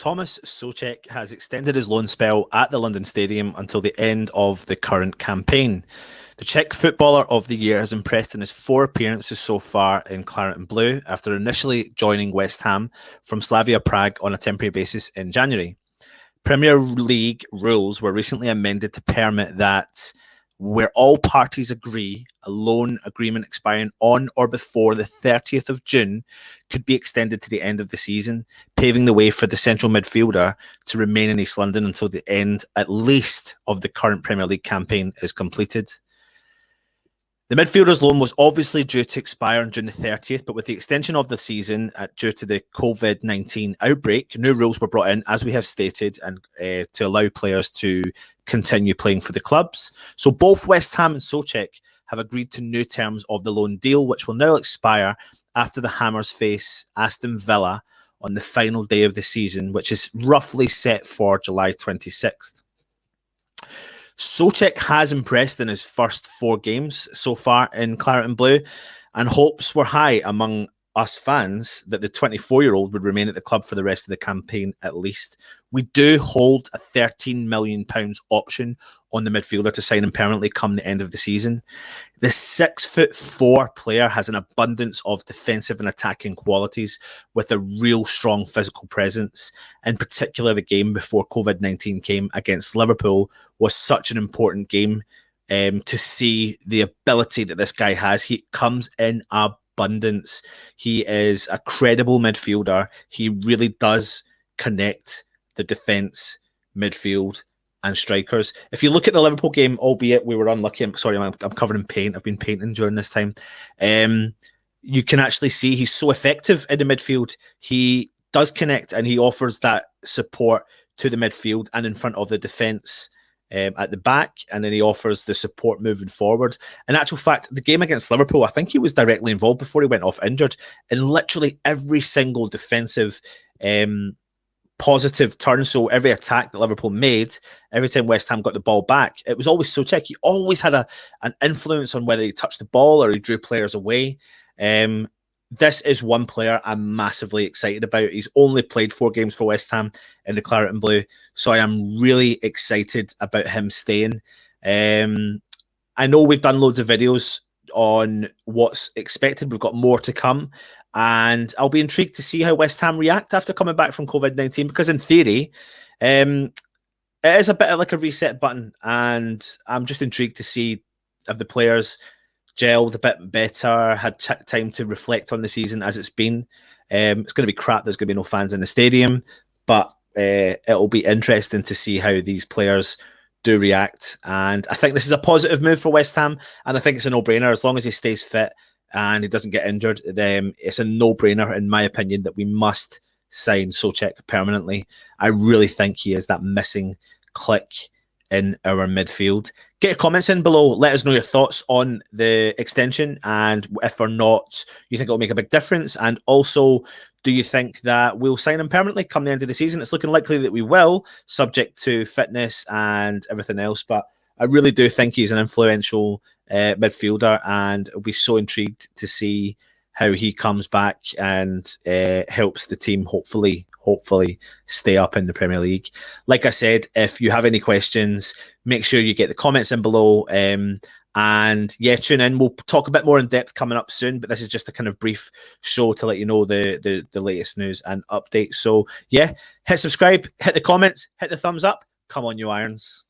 Thomas Soucek has extended his loan spell at the London Stadium until the end of the current campaign. The Czech Footballer of the Year has impressed in his 4 appearances so far in Claret and Blue after initially joining West Ham from Slavia Prague on a temporary basis in January. Premier League rules were recently amended to permit that where all parties agree a loan agreement expiring on or before the 30th of June could be extended to the end of the season, paving the way for the central midfielder to remain in East London until the end, at least, of the current Premier League campaign is completed. The midfielder's loan was obviously due to expire on June the 30th, but with the extension of the season due to the COVID-19 outbreak, new rules were brought in, as we have stated, and to allow players to continue playing for the clubs. So both West Ham and Soucek have agreed to new terms of the loan deal, which will now expire after the Hammers face Aston Villa on the final day of the season, which is roughly set for July 26th. Soucek has impressed in his first 4 games so far in Claret and Blue, and hopes were high among us fans that the 24-year-old would remain at the club for the rest of the campaign at least. We do hold a £13 million option on the midfielder to sign him permanently come the end of the season. The 6'4" player has an abundance of defensive and attacking qualities with a real strong physical presence. In particular, the game before COVID-19 came against Liverpool was such an important game to see the ability that this guy has. He comes in abundance. He is a credible midfielder. He really does connect the defence, midfield and strikers. If you look at the Liverpool game, albeit we were unlucky, I'm covered in paint. I've been painting during this time. You can actually see he's so effective in the midfield. He does connect and he offers that support to the midfield and in front of the defence at the back, and then he offers the support moving forward. In actual fact, the game against Liverpool, I think he was directly involved before he went off injured in literally every single defensive positive turn. So every attack that Liverpool made, every time West Ham got the ball back, it was always Soucek. He always had an influence on whether he touched the ball or he drew players away. This is one player I'm massively excited about. He's only played 4 games for West Ham in the Claret and Blue, so I am really excited about him staying. I know we've done loads of videos on what's expected. We've got more to come, and I'll be intrigued to see how West Ham react after coming back from COVID-19, because in theory, it is a bit of like a reset button, and I'm just intrigued to see if the players gelled a bit better, had time to reflect on the season as it's been. It's going to be crap. There's going to be no fans in the stadium, but it'll be interesting to see how these players do react. And I think this is a positive move for West Ham, and I think it's a no-brainer. As long as he stays fit and he doesn't get injured, then it's a no-brainer, in my opinion, that we must sign Soucek permanently. I really think he is that missing click in our midfield. Get your comments in below. Let us know your thoughts on the extension, and if or not you think it'll make a big difference. And also, do you think that we'll sign him permanently come the end of the season? It's looking likely that we will, subject to fitness and everything else. But I really do think he's an influential midfielder, and I'll be so intrigued to see how he comes back and helps the team hopefully stay up in the Premier League. Like I said, if you have any questions, make sure you get the comments in below. And yeah, tune in. We'll talk a bit more in depth coming up soon, but this is just a kind of brief show to let you know the latest news and updates. So yeah, hit subscribe, hit the comments, hit the thumbs up. Come on, you Irons.